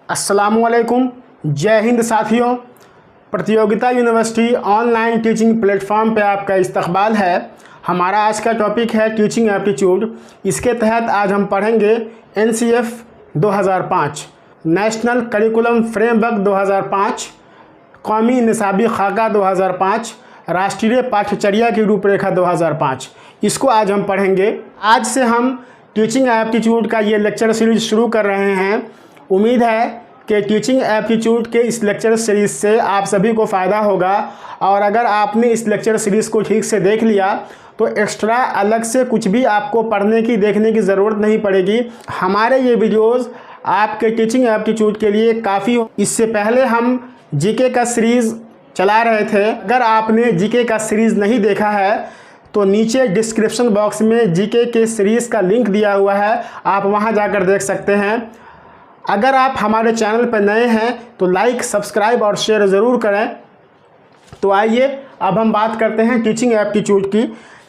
अस्सलामुअलैकुम, जय हिंद साथियों। प्रतियोगिता यूनिवर्सिटी ऑनलाइन टीचिंग प्लेटफॉर्म पे आपका इस्तकबाल है। हमारा आज का टॉपिक है टीचिंग एप्टीट्यूड। इसके तहत आज हम पढ़ेंगे NCF 2005, नेशनल करिकुलम फ्रेमवर्क 2005, कौमी निसाबी खाका 2005, राष्ट्रीय पाठ्यचर्या की रूपरेखा 2005। इसको आज हम पढ़ेंगे। आज से हम टीचिंग एप्टीट्यूड का ये लेक्चर सीरीज शुरू कर रहे हैं। उम्मीद है कि टीचिंग एप्टीट्यूड के इस लेक्चर सीरीज़ से आप सभी को फ़ायदा होगा, और अगर आपने इस लेक्चर सीरीज़ को ठीक से देख लिया तो एक्स्ट्रा अलग से कुछ भी आपको पढ़ने की देखने की ज़रूरत नहीं पड़ेगी। हमारे ये वीडियोस आपके टीचिंग एप्टीट्यूड के लिए काफ़ी हो। इससे पहले हम जीके का सीरीज़ चला रहे थे। अगर आपने जीके का सीरीज़ नहीं देखा है तो नीचे डिस्क्रिप्शन बॉक्स में जीके के सीरीज़ का लिंक दिया हुआ है, आप वहां जाकर देख सकते हैं। अगर आप हमारे चैनल पर नए हैं तो लाइक, सब्सक्राइब और शेयर ज़रूर करें। तो आइए अब हम बात करते हैं टीचिंग एप्टीट्यूड की।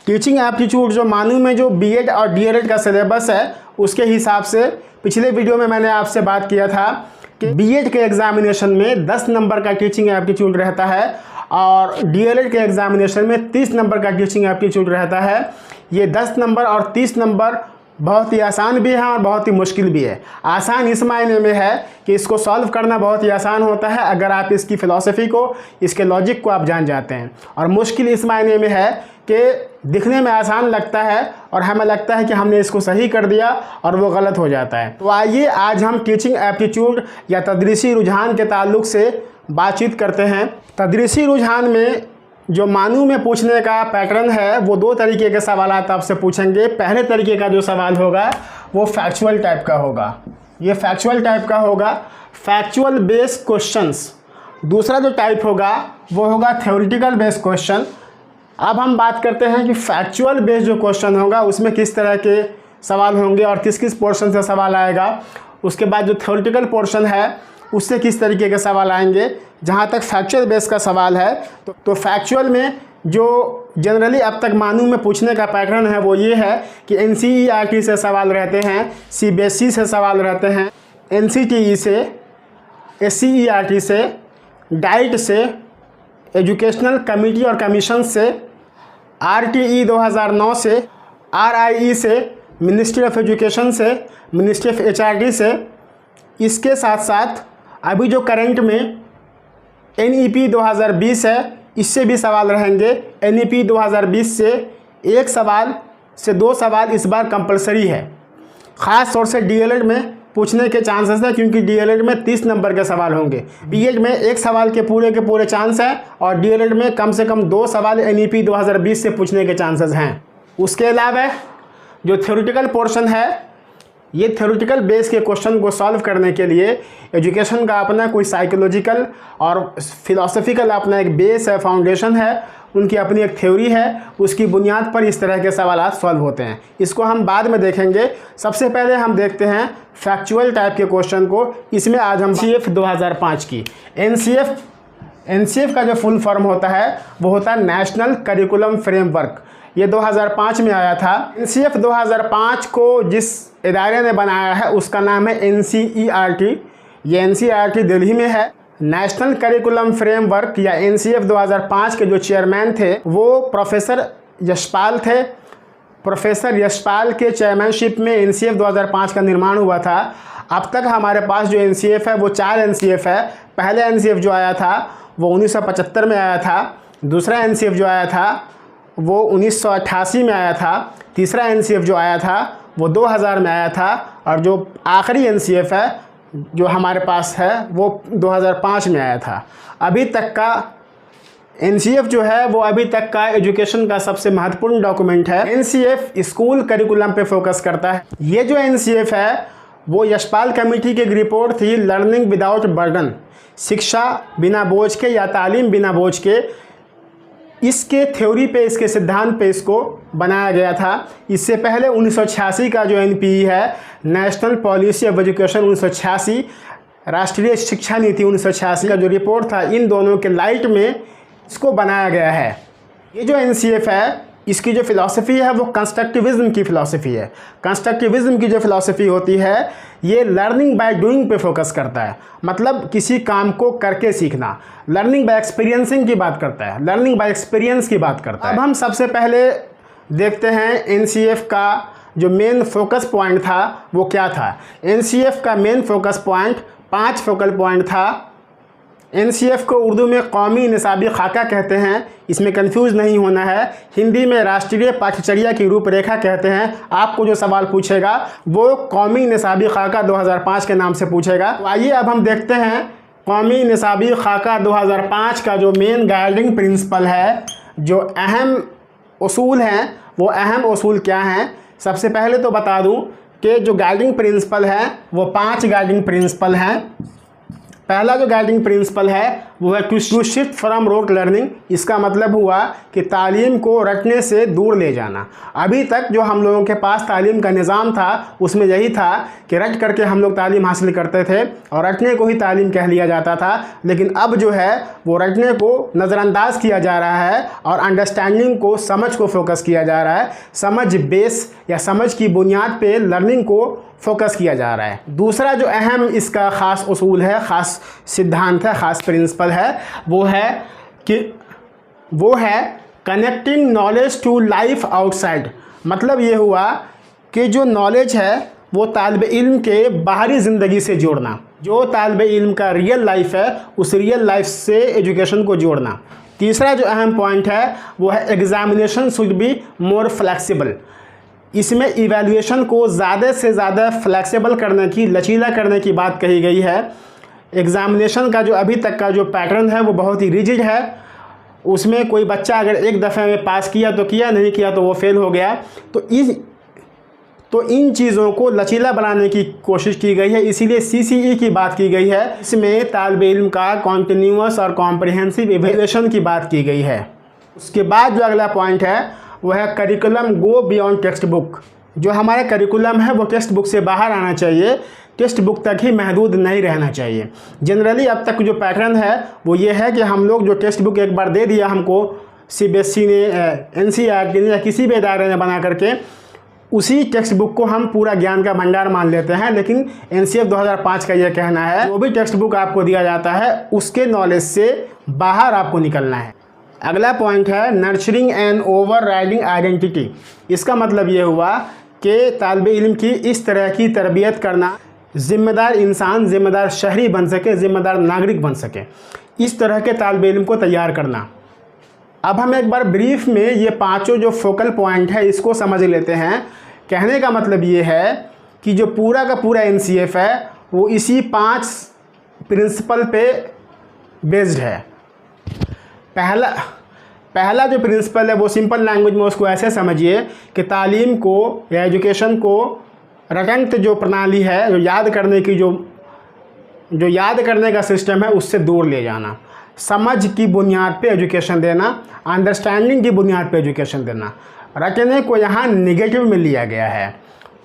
टीचिंग एप्टीट्यूड जो मानू में जो बीएड और डीएलएड का सिलेबस है उसके हिसाब से पिछले वीडियो में मैंने आपसे बात किया था कि बीएड के एग्जामिनेशन में 10 नंबर का टीचिंग एप्टीट्यूड रहता है और डीएलएड के एग्जामिनेशन में 30 नंबर का टीचिंग एप्टीट्यूड रहता है। ये 10 नंबर और 30 नंबर बहुत ही आसान भी है और बहुत ही मुश्किल भी है। आसान इस मायने में है कि इसको सॉल्व करना बहुत ही आसान होता है अगर आप इसकी फ़िलॉसफी को, इसके लॉजिक को आप जान जाते हैं, और मुश्किल इस मायने में है कि दिखने में आसान लगता है और हमें लगता है कि हमने इसको सही कर दिया और वो गलत हो जाता है। तो आइए आज हम टीचिंग एप्टीट्यूड या तदरीसी रुझान के ताल्लुक से बातचीत करते हैं। तदरीसी रुझान में जो मानू में पूछने का पैटर्न है वो 2 तरीके के सवाल आपसे पूछेंगे। पहले तरीके का जो सवाल होगा वो फैक्चुअल टाइप का होगा। ये फैक्चुअल टाइप का होगा, फैक्चुअल बेस्ड क्वेश्चंस। दूसरा जो टाइप होगा वो होगा थ्योरेटिकल बेस्ड क्वेश्चन। अब हम बात करते हैं कि फैक्चुअल बेस्ड जो क्वेश्चन होगा उसमें किस तरह के सवाल होंगे और किस किस पोर्शन से सवाल आएगा। उसके बाद जो थ्योरेटिकल पोर्शन है उससे किस तरीके के सवाल आएंगे। जहाँ तक फैक्चुअल बेस का सवाल है तो फैक्चुअल में जो जनरली अब तक मानू में पूछने का पैटर्न है वो ये है कि NCERT से सवाल रहते हैं, CBSE से सवाल रहते हैं, NCTE से, SCERT से, डाइट से, एजुकेशनल कमेटी और कमीशन से, RTE 2009 से, RIE से, मिनिस्ट्री ऑफ एजुकेशन से, मिनिस्ट्री ऑफ HRD से। इसके साथ साथ अभी जो करंट में NEP 2020 है इससे भी सवाल रहेंगे। NEP 2020 से 1 सवाल से 2 सवाल इस बार कंपलसरी है। ख़ास तौर से डीएलएड में पूछने के चांसेस है क्योंकि डीएलएड में 30 नंबर के सवाल होंगे। बीएड में 1 सवाल के पूरे चांस हैं और डीएलएड में कम से कम 2 सवाल NEP 2020 से पूछने के चांसेस हैं। उसके अलावा जो थ्योरेटिकल पोर्शन है, ये थ्योरेटिकल बेस के क्वेश्चन को सॉल्व करने के लिए एजुकेशन का अपना कोई साइकोलॉजिकल और फिलोसफिकल अपना एक बेस है, फाउंडेशन है, उनकी अपनी एक थ्योरी है, उसकी बुनियाद पर इस तरह के सवाल सॉल्व होते हैं। इसको हम बाद में देखेंगे। सबसे पहले हम देखते हैं फैक्चुअल टाइप के क्वेश्चन को। इसमें आज हम NCF 2005 की NCF का जो फुल फॉर्म होता है वो होता है नेशनल करिकुलम फ्रेमवर्क। ये 2005 में आया था। NCF 2005 को जिस इदारे ने बनाया है उसका नाम है NCERT। ये NCERT दिल्ली में है। नेशनल करिकुलम फ्रेमवर्क या NCF 2005 के जो चेयरमैन थे वो प्रोफेसर यशपाल थे। प्रोफेसर यशपाल के चेयरमैनशिप में NCF 2005 का निर्माण हुआ था। अब तक हमारे पास जो NCF है वो 4 NCF है। पहले NCF जो आया था वो 1975 में आया था। दूसरा NCF जो आया था वो 1988 में आया था। तीसरा NCF जो आया था वो 2000 में आया था, और जो आखिरी NCF है जो हमारे पास है वो 2005 में आया था। अभी तक का NCF जो है वो अभी तक का एजुकेशन का सबसे महत्वपूर्ण डॉक्यूमेंट है। NCF स्कूल करिकुलम पे फोकस करता है। ये जो NCF है वो यशपाल कमेटी की एक रिपोर्ट थी, लर्निंग विदाउट बर्डन, शिक्षा बिना बोझ के या तालीम बिना बोझ के। इसके थ्योरी पे, इसके सिद्धांत पे इसको बनाया गया था। इससे पहले 1986 का जो NPE है, नेशनल पॉलिसी ऑफ एजुकेशन 1986, राष्ट्रीय शिक्षा नीति 1986 का जो रिपोर्ट था, इन दोनों के लाइट में इसको बनाया गया है। ये जो NCF है इसकी जो फ़िलासफ़ी है वो कंस्ट्रक्टिविज़्म की फ़िलासफ़ी है। कंस्ट्रक्टिविज़्म की जो फ़िलासफ़ी होती है ये लर्निंग बाय डूइंग पे फोकस करता है, मतलब किसी काम को करके सीखना। लर्निंग बाय एक्सपीरियंसिंग की बात करता है, लर्निंग बाय एक्सपीरियंस की बात करता है। अब हम सबसे पहले देखते हैं एनसीएफ का जो मेन फोकस पॉइंट था वो क्या था। एनसीएफ का main focus point 5 focal point था। एनसीएफ को उर्दू में कौमी निसाबी खाका कहते हैं, इसमें कंफ्यूज नहीं होना है। हिंदी में राष्ट्रीय पाठ्यचर्या की रूपरेखा कहते हैं। आपको जो सवाल पूछेगा वो कौमी निसाबी खाका 2005 के नाम से पूछेगा। तो आइए अब हम देखते हैं कौमी निसाबी खाका 2005 का जो मेन गाइडिंग प्रिंसिपल है, जो अहम उसूल हैं, वो अहम उसूल क्या हैं। सबसे पहले तो बता दूं कि जो गाइडिंग प्रिंसिपल है वो 5 गाइडिंग प्रिंसिपल हैं। पहला जो गाइडिंग प्रिंसिपल है वो है to shift from rote learning. इसका मतलब हुआ कि तालीम को रटने से दूर ले जाना। अभी तक जो हम लोगों के पास तालीम का निज़ाम था उसमें यही था कि रट करके हम लोग तालीम हासिल करते थे और रटने को ही तालीम कह लिया जाता था। लेकिन अब जो है वो रटने को नज़रअंदाज किया जा रहा है और अंडरस्टैंडिंग को, समझ को फोकस किया जा रहा है। समझ बेस या समझ की बुनियाद पे लर्निंग को फोकस किया जा रहा है। दूसरा जो अहम इसका ख़ास उसूल है, ख़ास सिद्धांत है, ख़ास प्रिंसिपल है, वो है connecting knowledge to life outside. मतलब ये हुआ कि जो नॉलेज है वो तालिब इल्म के बाहरी ज़िंदगी से जोड़ना। जो तालिब इल्म का रियल लाइफ है उस रियल लाइफ से एजुकेशन को जोड़ना। तीसरा जो अहम पॉइंट है वो है examination should be more flexible. इसमें इवैल्यूएशन को ज़्यादा से ज़्यादा फ्लेक्सिबल करने की, लचीला करने की बात कही गई है। एग्ज़ामिनेशन का जो अभी तक का जो पैटर्न है वो बहुत ही रिजिड है। उसमें कोई बच्चा अगर एक दफ़े में पास किया तो किया, नहीं किया तो वो फेल हो गया। तो इन चीज़ों को लचीला बनाने की कोशिश की गई है, इसीलिए सीसीई की बात की गई है। इसमें तालिब इल्म का कॉन्टिन्यूअस और कॉम्प्रिहेंसिव इवैल्यूएशन की बात की गई है। उसके बाद जो अगला पॉइंट है वह है curriculum go beyond text book. जो हमारा करिकुलम है वो टेक्स्ट बुक से बाहर आना चाहिए, टेक्स्ट बुक तक ही महदूद नहीं रहना चाहिए। जनरली अब तक जो पैटर्न है वो ये है कि हम लोग जो टेक्स्ट बुक एक बार दे दिया हमको सीबीएसई ने, एनसीईआरटी ने या किसी भी इदारे ने बना करके, उसी टेक्स्ट बुक को हम पूरा ज्ञान का भंडार मान लेते हैं। लेकिन एनसीएफ 2005 का यह कहना है जो भी टेक्स्ट बुक आपको दिया जाता है उसके नॉलेज से बाहर आपको निकलना है। अगला पॉइंट है nurturing and over riding identity. इसका मतलब ये हुआ कि तालिब इल्म की इस तरह की तरबियत करना, ज़िम्मेदार इंसान, ज़िम्मेदार शहरी बन सके, ज़िम्मेदार नागरिक बन सके, इस तरह के तालिब इल्म को तैयार करना। अब हम एक बार ब्रीफ में ये 5 जो फोकल पॉइंट है इसको समझ लेते हैं। कहने का मतलब ये है कि जो पूरा का पूरा एनसीएफ है वो इसी 5 प्रिंसिपल पे बेस्ड है। पहला जो प्रिंसिपल है वो सिंपल लैंग्वेज में उसको ऐसे समझिए कि तालीम को या एजुकेशन को रटंत जो प्रणाली है, जो याद करने का सिस्टम है उससे दूर ले जाना। समझ की बुनियाद पे एजुकेशन देना, अंडरस्टैंडिंग की बुनियाद पे एजुकेशन देना। रटने को यहाँ निगेटिव में लिया गया है।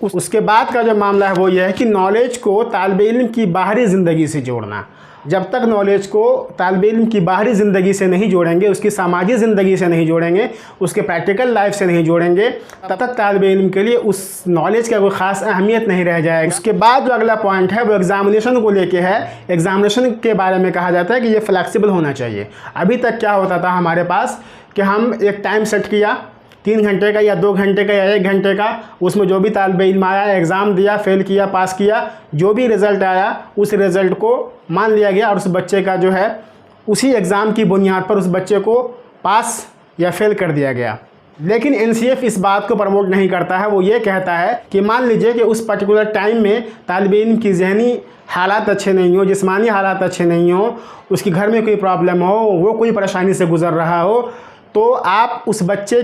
उसके बाद का जो मामला है वो ये है कि नॉलेज को तालिब इल्म की बाहरी ज़िंदगी से जोड़ना। जब तक नॉलेज को तालिब इल्म की बाहरी ज़िंदगी से नहीं जोड़ेंगे, उसकी सामाजिक ज़िंदगी से नहीं जोड़ेंगे, उसके प्रैक्टिकल लाइफ से नहीं जोड़ेंगे, तब तक तालिब इल्म के लिए उस नॉलेज का कोई ख़ास अहमियत नहीं रह जाएगी। उसके बाद जो अगला पॉइंट है वो एग्ज़ामिनेशन को लेके है। एग्ज़ामिनेशन के बारे में कहा जाता है कि ये फ्लैक्सिबल होना चाहिए। अभी तक क्या होता था हमारे पास कि हम एक टाइम सेट किया 3 घंटे का या 2 घंटे का या 1 घंटे का, उसमें जो भी तालिब इल्म आया, एग्ज़ाम दिया, फेल किया, पास किया, जो भी रिज़ल्ट आया उस रिज़ल्ट को मान लिया गया और उस बच्चे का जो है उसी एग्ज़ाम की बुनियाद पर उस बच्चे को पास या फेल कर दिया गया। लेकिन एनसीएफ इस बात को प्रमोट नहीं करता है। वो ये कहता है कि मान लीजिए कि उस पर्टिकुलर टाइम में तालिब इल्म की ज़हनी हालात अच्छे नहीं हो, जिस्मानी हालात अच्छे नहीं हो, उसके घर में कोई प्रॉब्लम हो, वो कोई परेशानी से गुज़र रहा हो, तो आप उस बच्चे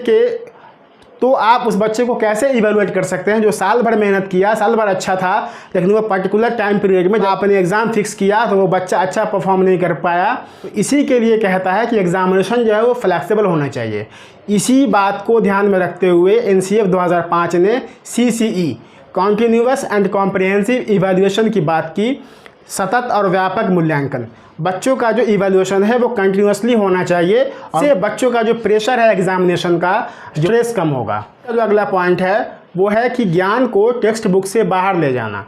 को कैसे इवेलुएट कर सकते हैं जो साल भर मेहनत किया, साल भर अच्छा था, लेकिन वो पर्टिकुलर टाइम पीरियड में जब आपने एग्ज़ाम फिक्स किया तो वो बच्चा अच्छा परफॉर्म नहीं कर पाया। तो इसी के लिए कहता है कि एग्ज़ामिनेशन जो है वो फ्लैक्सिबल होना चाहिए। इसी बात को ध्यान में रखते हुए एनसीएफ 2005 ने CCE continuous and comprehensive evaluation की बात की, सतत और व्यापक मूल्यांकन। बच्चों का जो इवैल्यूएशन है वो कंटिन्यूसली होना चाहिए और इससे बच्चों का जो प्रेशर है एग्जामिनेशन का स्ट्रेस कम होगा। जो अगला पॉइंट है वो है कि ज्ञान को टेक्स्ट बुक से बाहर ले जाना,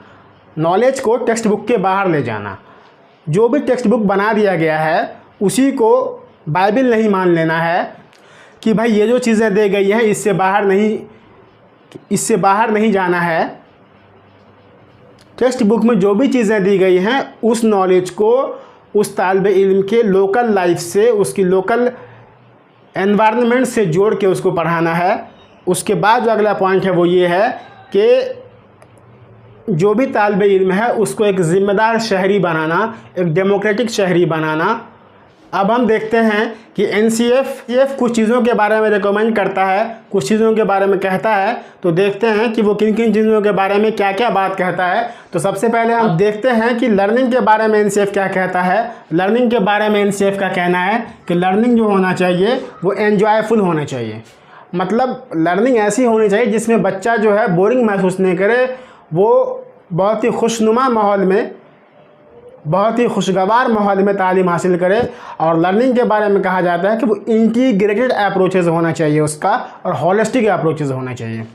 नॉलेज को टेक्स्ट बुक के बाहर ले जाना। जो भी टेक्स्ट बुक बना दिया गया है उसी को बाइबल नहीं मान लेना है कि भाई ये जो चीज़ें दी गई हैं इससे बाहर नहीं जाना है। टेक्स्ट बुक में जो भी चीज़ें दी गई हैं उस नॉलेज को उस तालिब इल्म के लोकल लाइफ से, उसकी लोकल एनवायरनमेंट से जोड़ के उसको पढ़ाना है। उसके बाद जो अगला पॉइंट है वो ये है कि जो भी तालिब इल्म है उसको एक ज़िम्मेदार शहरी बनाना, एक डेमोक्रेटिक शहरी बनाना। अब हम देखते हैं कि एनसीएफ कुछ चीज़ों के बारे में रिकमेंड करता है, कुछ चीज़ों के बारे में कहता है। तो देखते हैं कि वो किन किन चीज़ों के बारे में क्या क्या बात कहता है। तो सबसे पहले हम देखते हैं कि लर्निंग के बारे में एनसीएफ क्या कहता है। लर्निंग के बारे में एनसीएफ का कहना है कि लर्निंग जो होना चाहिए वो एन्जॉयफुल होना चाहिए। मतलब लर्निंग ऐसी होनी चाहिए जिसमें बच्चा जो है बोरिंग महसूस नहीं करे, वो बहुत ही खुशनुमा माहौल में, बहुत ही खुशगवार माहौल में तालीम हासिल करे। और लर्निंग के बारे में कहा जाता है कि वो इंटीग्रेटेड अप्रोचेज़ होना चाहिए उसका, और होलिस्टिक अप्रोचेज़ होना चाहिए।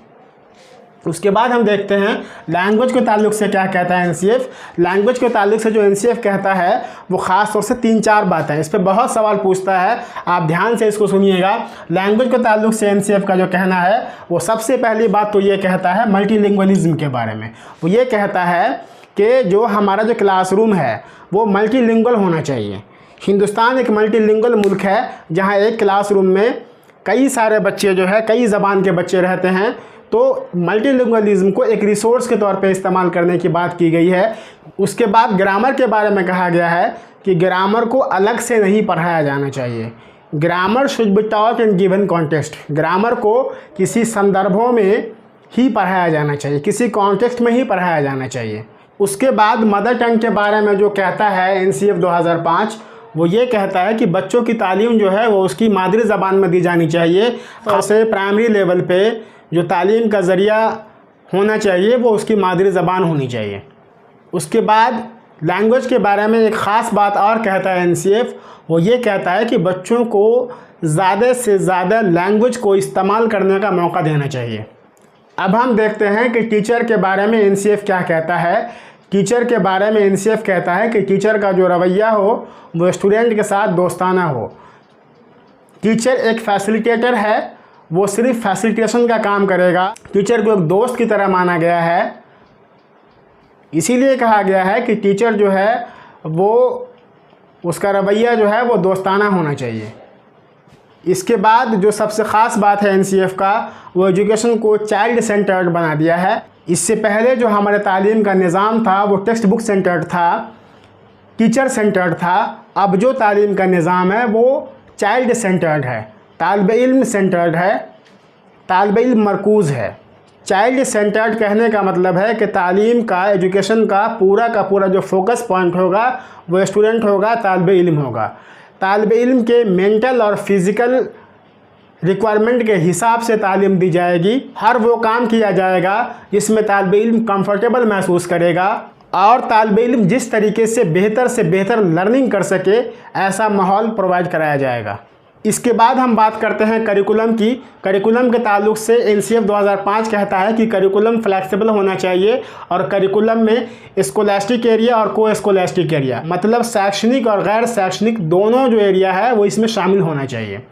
उसके बाद हम देखते हैं लैंग्वेज के ताल्लुक से क्या कहता है एनसीएफ। लैंग्वेज के ताल्लुक से जो एनसीएफ कहता है वो ख़ास तौर से 3-4 बातें हैं। इस पर बहुत सवाल पूछता है, आप ध्यान से इसको सुनिएगा। लैंग्वेज के ताल्लुक से एनसीएफ का जो कहना है वो सबसे पहली बात तो ये कहता है मल्टीलिंगुअलिज्म के बारे में। वो ये कहता है कि जो हमारा जो क्लासरूम है वो मल्टीलिंगुअल होना चाहिए। हिंदुस्तान एक मल्टीलिंगुअल मुल्क है जहाँ एक क्लासरूम में कई सारे बच्चे जो है कई ज़बान के बच्चे रहते हैं। तो मल्टीलिंगुअलिज्म को एक रिसोर्स के तौर पे इस्तेमाल करने की बात की गई है। उसके बाद ग्रामर के बारे में कहा गया है कि ग्रामर को अलग से नहीं पढ़ाया जाना चाहिए। Grammar should be taught in given context. Grammar को किसी संदर्भों में ही पढ़ाया जाना चाहिए, किसी कॉन्टेक्स्ट में ही पढ़ाया जाना चाहिए। उसके बाद मदर टंग के बारे में जो कहता है एनसीएफ 2005, वो ये कहता है कि बच्चों की तालीम जो है वो उसकी मादरी ज़बान में दी जानी चाहिए। खासकर प्राइमरी लेवल पे जो तालीम का ज़रिया होना चाहिए वो उसकी मादरी ज़बान होनी चाहिए। उसके बाद लैंग्वेज के बारे में एक ख़ास बात और कहता है एनसीएफ, वो ये कहता है कि बच्चों को ज़्यादा से ज़्यादा लैंग्वेज को इस्तेमाल करने का मौका देना चाहिए। अब हम देखते हैं कि टीचर के बारे में एनसीएफ क्या कहता है। टीचर के बारे में एनसीएफ कहता है कि टीचर का जो रवैया हो वो स्टूडेंट के साथ दोस्ताना हो। टीचर एक फैसिलिटेटर है, वो सिर्फ फैसिलिटेशन का काम करेगा। टीचर को एक दोस्त की तरह माना गया है, इसीलिए कहा गया है कि टीचर जो है वो उसका रवैया जो है वो दोस्ताना होना चाहिए। इसके बाद जो सबसे ख़ास बात है एनसीएफ का, वो एजुकेशन को चाइल्ड सेंटर्ड बना दिया है। इससे पहले जो हमारे तालीम का निज़ाम था वो टेक्स्ट बुक सेंटर्ड था, टीचर सेंटर्ड था। अब जो तालीम का निज़ाम है वो चाइल्ड सेंटर्ड है, तालिब इल्म सेंटर्ड है, तालिब इल्म मरकूज़ है। चाइल्ड सेंटर्ड कहने का मतलब है कि तालीम का, एजुकेशन का पूरा जो फोकस पॉइंट होगा वो स्टूडेंट होगा, तालिब इल्म होगा। तालिब इल्म के मेंटल और फिज़िकल रिक्वायरमेंट के हिसाब से तालीम दी जाएगी। हर वो काम किया जाएगा जिसमें तालिब इल्म कंफर्टेबल महसूस करेगा और तालिब इल्म जिस तरीके से बेहतर लर्निंग कर सके ऐसा माहौल प्रोवाइड कराया जाएगा। इसके बाद हम बात करते हैं करिकुलम की। करिकुलम के ताल्लुक से एनसीएफ 2005 कहता है कि करिकुलम फ्लेक्सिबल होना चाहिए और करिकुलम में स्कोलास्टिक एरिया और को स्कोलास्टिक एरिया, मतलब शैक्षणिक और गैर शैक्षणिक दोनों जो एरिया है वो इसमें शामिल होना चाहिए।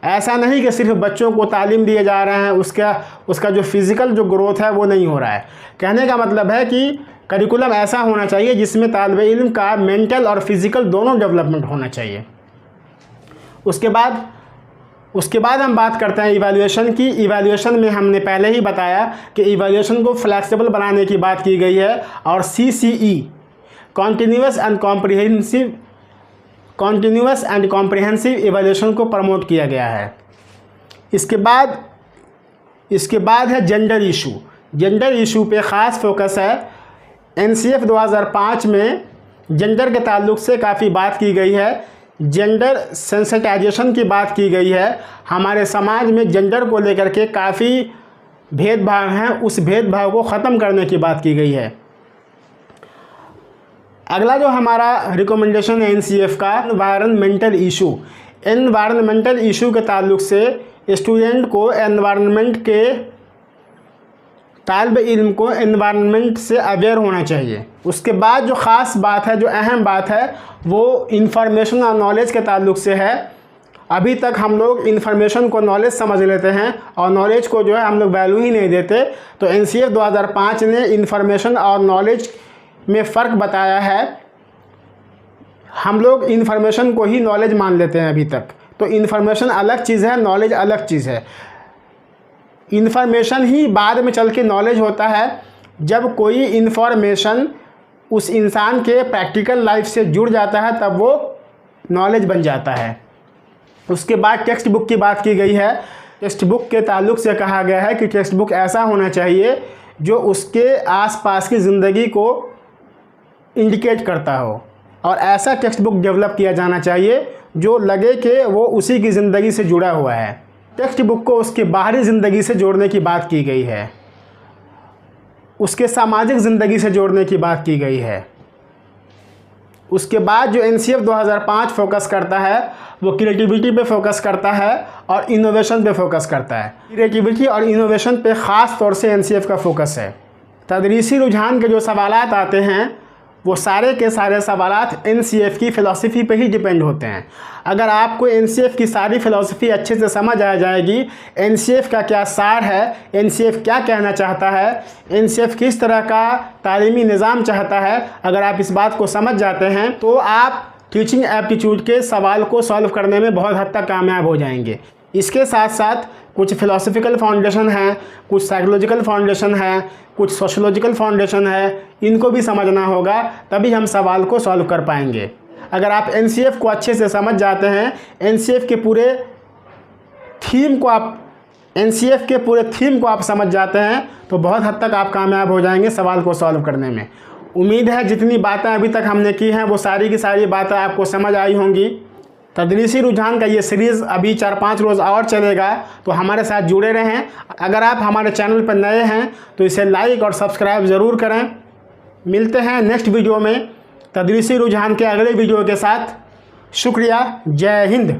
ऐसा नहीं कि सिर्फ बच्चों को तालीम दिए जा रहे हैं, उसका जो फिज़िकल जो ग्रोथ है वो नहीं हो रहा है। कहने का मतलब है कि करिकुलम ऐसा होना चाहिए जिसमें तालिब इल्म का मेंटल और फिज़िकल दोनों डेवलपमेंट होना चाहिए। उसके बाद हम बात करते हैं इवैल्यूएशन की। इवैल्यूएशन में हमने पहले ही बताया कि इवैल्यूएशन को फ्लैक्सिबल बनाने की बात की गई है और CCE continuous and comprehensive evaluation को प्रमोट किया गया है। इसके बाद है जेंडर इशू। जेंडर इशू पे ख़ास फोकस है। एनसीएफ 2005 में जेंडर के ताल्लुक से काफ़ी बात की गई है। जेंडर सेंसिटाइजेशन की बात की गई है। हमारे समाज में जेंडर को लेकर के काफ़ी भेदभाव हैं, उस भेदभाव को ख़त्म करने की बात की गई है। अगला जो हमारा रिकमेंडेशन है एनसीएफ का, एनवायरनमेंटल इशू। एनवायरनमेंटल इशू के ताल्लुक से स्टूडेंट को एनवायरनमेंट के तालिब इल्म को एनवायरनमेंट से अवेयर होना चाहिए। उसके बाद जो ख़ास बात है, जो अहम बात है, वो इंफॉर्मेशन और नॉलेज के ताल्लुक से है। अभी तक हम लोग इन्फॉर्मेशन को नॉलेज समझ लेते हैं और नॉलेज को जो है हम लोग वैल्यू ही नहीं देते। तो एनसीएफ 2005 ने इन्फॉर्मेशन और नॉलेज में फ़र्क बताया है। हम लोग इन्फॉर्मेशन को ही नॉलेज मान लेते हैं अभी तक। तो इन्फॉर्मेशन अलग चीज़ है, नॉलेज अलग चीज़ है। इन्फॉर्मेशन ही बाद में चल के नॉलेज होता है। जब कोई इन्फॉर्मेशन उस इंसान के प्रैक्टिकल लाइफ से जुड़ जाता है तब वो नॉलेज बन जाता है। उसके बाद टेक्स्ट बुक की बात की गई है। टेक्स्ट बुक के ताल्लुक से कहा गया है कि टेक्स्ट बुक ऐसा होना चाहिए जो उसके आसपास की ज़िंदगी को इंडिकेट करता हो, और ऐसा टेक्स्ट बुक डेवलप किया जाना चाहिए जो लगे कि वो उसी की ज़िंदगी से जुड़ा हुआ है। टेक्स्ट बुक को उसकी बाहरी ज़िंदगी से जोड़ने की बात की गई है, उसके सामाजिक ज़िंदगी से जोड़ने की बात की गई है। उसके बाद जो एनसीएफ 2005 फोकस करता है वो क्रिएटिविटी पे फोकस करता है और इनोवेशन पे फोकस करता है। क्रिएटिविटी और इनोवेशन पे ख़ास तौर से एनसीएफ का फोकस है। तदरीसी रुझान के जो सवालात आते हैं वो सारे के सारे सवालात एनसीएफ की फ़िलासफ़ी पे ही डिपेंड होते हैं। अगर आपको एनसीएफ की सारी फ़िलासफ़ी अच्छे से समझ आ जाएगी, एनसीएफ का क्या सार है, एनसीएफ क्या कहना चाहता है, एनसीएफ किस तरह का तालीमी निज़ाम चाहता है, अगर आप इस बात को समझ जाते हैं तो आप टीचिंग एप्टीट्यूड के सवाल को सॉल्व करने में बहुत हद तक कामयाब हो जाएंगे। इसके साथ साथ कुछ फ़िलासफ़िकल फाउंडेशन हैं, कुछ साइकोलॉजिकल फाउंडेशन है, कुछ सोशोलॉजिकल फाउंडेशन है, इनको भी समझना होगा, तभी हम सवाल को सॉल्व कर पाएंगे। अगर आप एनसीएफ को अच्छे से समझ जाते हैं, एनसीएफ के पूरे थीम को आप समझ जाते हैं तो बहुत हद तक आप कामयाब हो जाएंगे सवाल को सॉल्व करने में। उम्मीद है जितनी बातें अभी तक हमने की हैं वो सारी की सारी बातें आपको समझ आई होंगी। तदरीसी रुझान का ये सीरीज़ अभी 4-5 रोज़ और चलेगा, तो हमारे साथ जुड़े रहें। अगर आप हमारे चैनल पर नए हैं तो इसे लाइक और सब्सक्राइब ज़रूर करें। मिलते हैं नेक्स्ट वीडियो में तदरीसी रुझान के अगले वीडियो के साथ। शुक्रिया। जय हिंद।